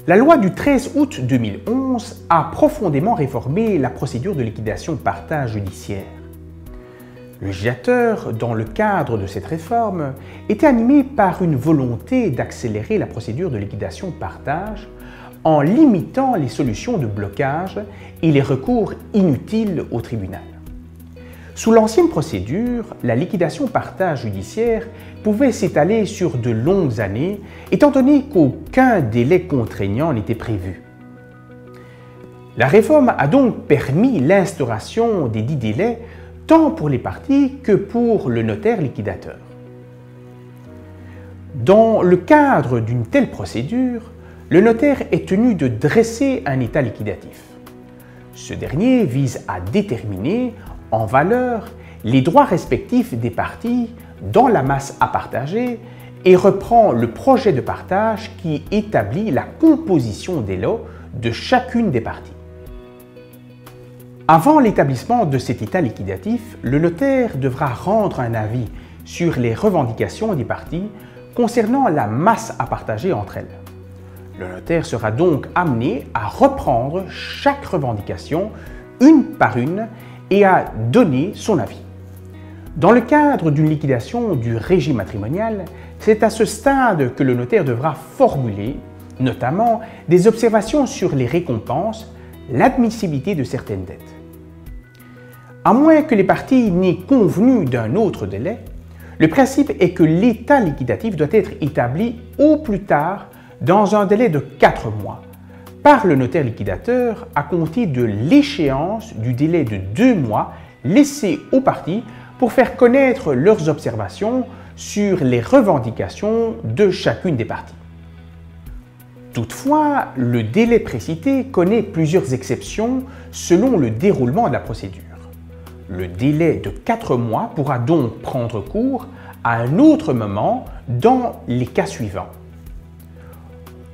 La loi du 13 août 2011 a profondément réformé la procédure de liquidation partage judiciaire. Le législateur, dans le cadre de cette réforme, était animé par une volonté d'accélérer la procédure de liquidation partage en limitant les solutions de blocage et les recours inutiles au tribunal. Sous l'ancienne procédure, la liquidation partage judiciaire pouvait s'étaler sur de longues années, étant donné qu'aucun délai contraignant n'était prévu. La réforme a donc permis l'instauration des dits délais tant pour les parties que pour le notaire liquidateur. Dans le cadre d'une telle procédure, le notaire est tenu de dresser un état liquidatif. Ce dernier vise à déterminer en valeur les droits respectifs des parties dans la masse à partager et reprend le projet de partage qui établit la composition des lots de chacune des parties. Avant l'établissement de cet état liquidatif, le notaire devra rendre un avis sur les revendications des parties concernant la masse à partager entre elles. Le notaire sera donc amené à reprendre chaque revendication une par une et à donner son avis. Dans le cadre d'une liquidation du régime matrimonial, c'est à ce stade que le notaire devra formuler, notamment, des observations sur les récompenses, l'admissibilité de certaines dettes. À moins que les parties n'aient convenu d'un autre délai, le principe est que l'état liquidatif doit être établi au plus tard dans un délai de 4 mois par le notaire liquidateur à compter de l'échéance du délai de 2 mois laissé aux parties pour faire connaître leurs observations sur les revendications de chacune des parties. Toutefois, le délai précité connaît plusieurs exceptions selon le déroulement de la procédure. Le délai de 4 mois pourra donc prendre cours à un autre moment dans les cas suivants.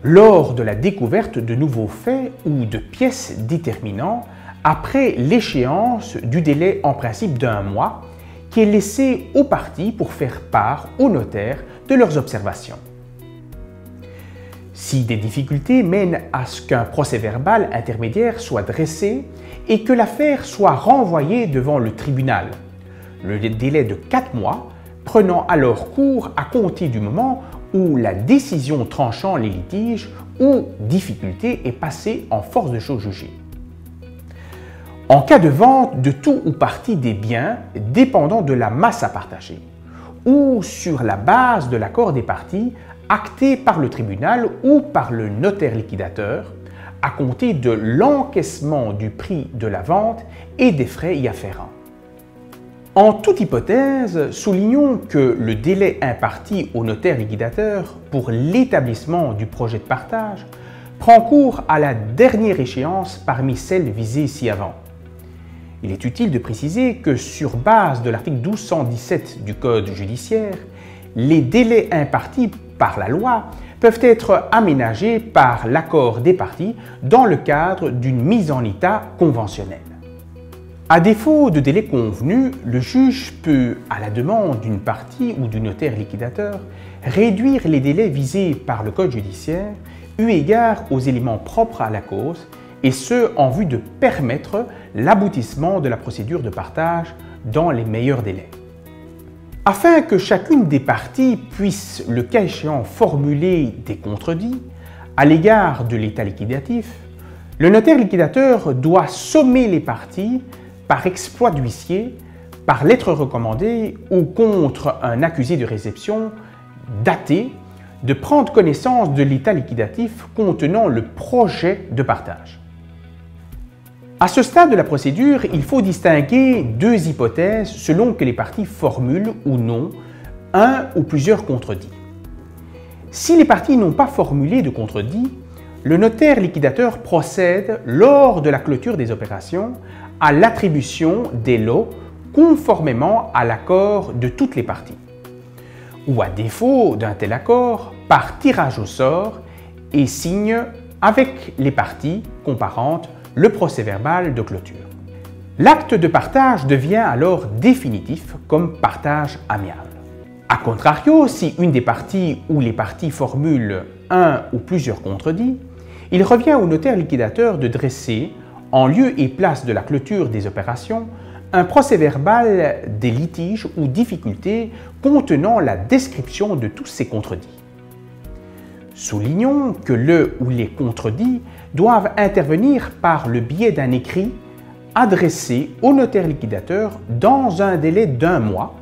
Lors de la découverte de nouveaux faits ou de pièces déterminants après l'échéance du délai en principe d'1 mois qui est laissé aux parties pour faire part au notaire de leurs observations. Si des difficultés mènent à ce qu'un procès-verbal intermédiaire soit dressé et que l'affaire soit renvoyée devant le tribunal, le délai de 4 mois prenant alors cours à compter du moment où la décision tranchant les litiges ou difficultés est passée en force de chose jugée. En cas de vente de tout ou partie des biens dépendant de la masse à partager, ou sur la base de l'accord des parties acté par le tribunal ou par le notaire liquidateur, à compter de l'encaissement du prix de la vente et des frais y afférents. En toute hypothèse, soulignons que le délai imparti au notaire liquidateur pour l'établissement du projet de partage prend cours à la dernière échéance parmi celles visées ci-avant. Il est utile de préciser que sur base de l'article 1217 du Code judiciaire, les délais impartis par la loi peuvent être aménagés par l'accord des parties dans le cadre d'une mise en état conventionnelle. À défaut de délai convenu, le juge peut, à la demande d'une partie ou du notaire liquidateur, réduire les délais visés par le Code judiciaire eu égard aux éléments propres à la cause, et ce en vue de permettre l'aboutissement de la procédure de partage dans les meilleurs délais. Afin que chacune des parties puisse, le cas échéant, formuler des contredits à l'égard de l'état liquidatif, le notaire liquidateur doit sommer les parties par exploit d'huissier, par lettre recommandée ou contre un accusé de réception daté, de prendre connaissance de l'état liquidatif contenant le projet de partage. À ce stade de la procédure, il faut distinguer deux hypothèses selon que les parties formulent ou non un ou plusieurs contredits. Si les parties n'ont pas formulé de contredit, le notaire liquidateur procède, lors de la clôture des opérations, à l'attribution des lots conformément à l'accord de toutes les parties. Ou à défaut d'un tel accord, par tirage au sort et signe avec les parties comparantes le procès-verbal de clôture. L'acte de partage devient alors définitif comme partage amiable. A contrario, si une des parties ou les parties formulent un ou plusieurs contredits, il revient au notaire liquidateur de dresser, en lieu et place de la clôture des opérations, un procès-verbal des litiges ou difficultés contenant la description de tous ces contredits. Soulignons que le ou les contredits doivent intervenir par le biais d'un écrit adressé au notaire liquidateur dans un délai d'1 mois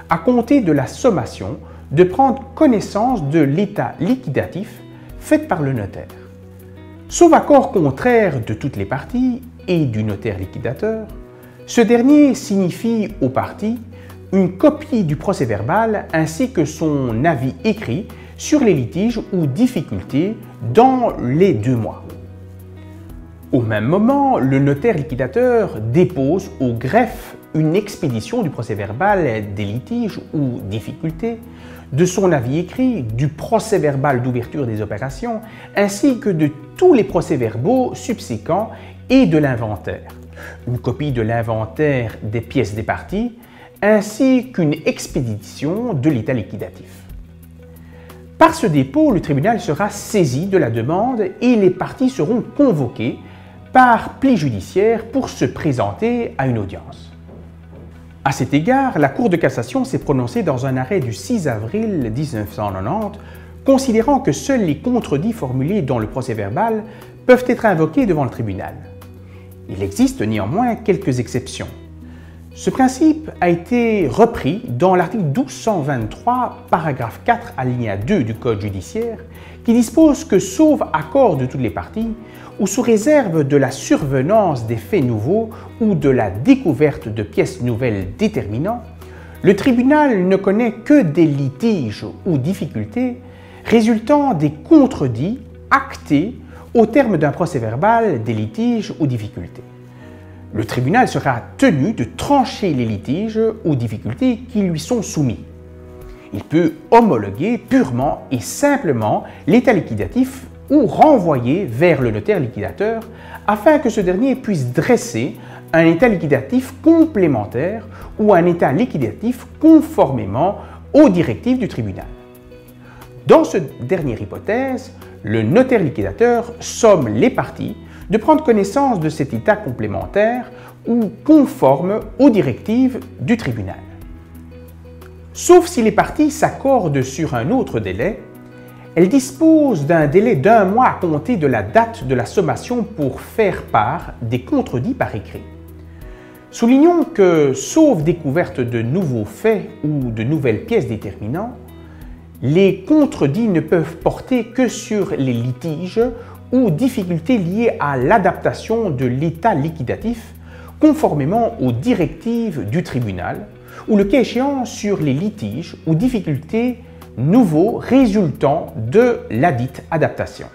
à compter de la sommation de prendre connaissance de l'état liquidatif fait par le notaire. Sauf accord contraire de toutes les parties et du notaire liquidateur, ce dernier signifie aux parties une copie du procès-verbal ainsi que son avis écrit sur les litiges ou difficultés dans les 2 mois. Au même moment, le notaire liquidateur dépose au greffe une expédition du procès-verbal des litiges ou difficultés, de son avis écrit, du procès-verbal d'ouverture des opérations, ainsi que de tous les procès-verbaux subséquents et de l'inventaire, une copie de l'inventaire des pièces des parties, ainsi qu'une expédition de l'état liquidatif. Par ce dépôt, le tribunal sera saisi de la demande et les parties seront convoquées par pli judiciaire pour se présenter à une audience. À cet égard, la Cour de cassation s'est prononcée dans un arrêt du 6 avril 1990, considérant que seuls les contredits formulés dans le procès-verbal peuvent être invoqués devant le tribunal. Il existe néanmoins quelques exceptions. Ce principe a été repris dans l'article 1223, paragraphe 4, alinéa 2 du Code judiciaire, qui dispose que, sauf accord de toutes les parties, ou sous réserve de la survenance des faits nouveaux ou de la découverte de pièces nouvelles déterminant, le tribunal ne connaît que des litiges ou difficultés résultant des contredits actés au terme d'un procès-verbal des litiges ou difficultés. Le tribunal sera tenu de trancher les litiges ou difficultés qui lui sont soumis. Il peut homologuer purement et simplement l'état liquidatif ou renvoyer vers le notaire liquidateur afin que ce dernier puisse dresser un état liquidatif complémentaire ou un état liquidatif conformément aux directives du tribunal. Dans cette dernière hypothèse, le notaire liquidateur somme les parties de prendre connaissance de cet état complémentaire ou conforme aux directives du tribunal. Sauf si les parties s'accordent sur un autre délai, elles disposent d'un délai d'1 mois à compter de la date de la sommation pour faire part des contredits par écrit. Soulignons que, sauf découverte de nouveaux faits ou de nouvelles pièces déterminants, les contredits ne peuvent porter que sur les litiges ou difficultés liées à l'adaptation de l'état liquidatif conformément aux directives du tribunal ou le cas échéant sur les litiges ou difficultés nouveaux résultant de ladite adaptation.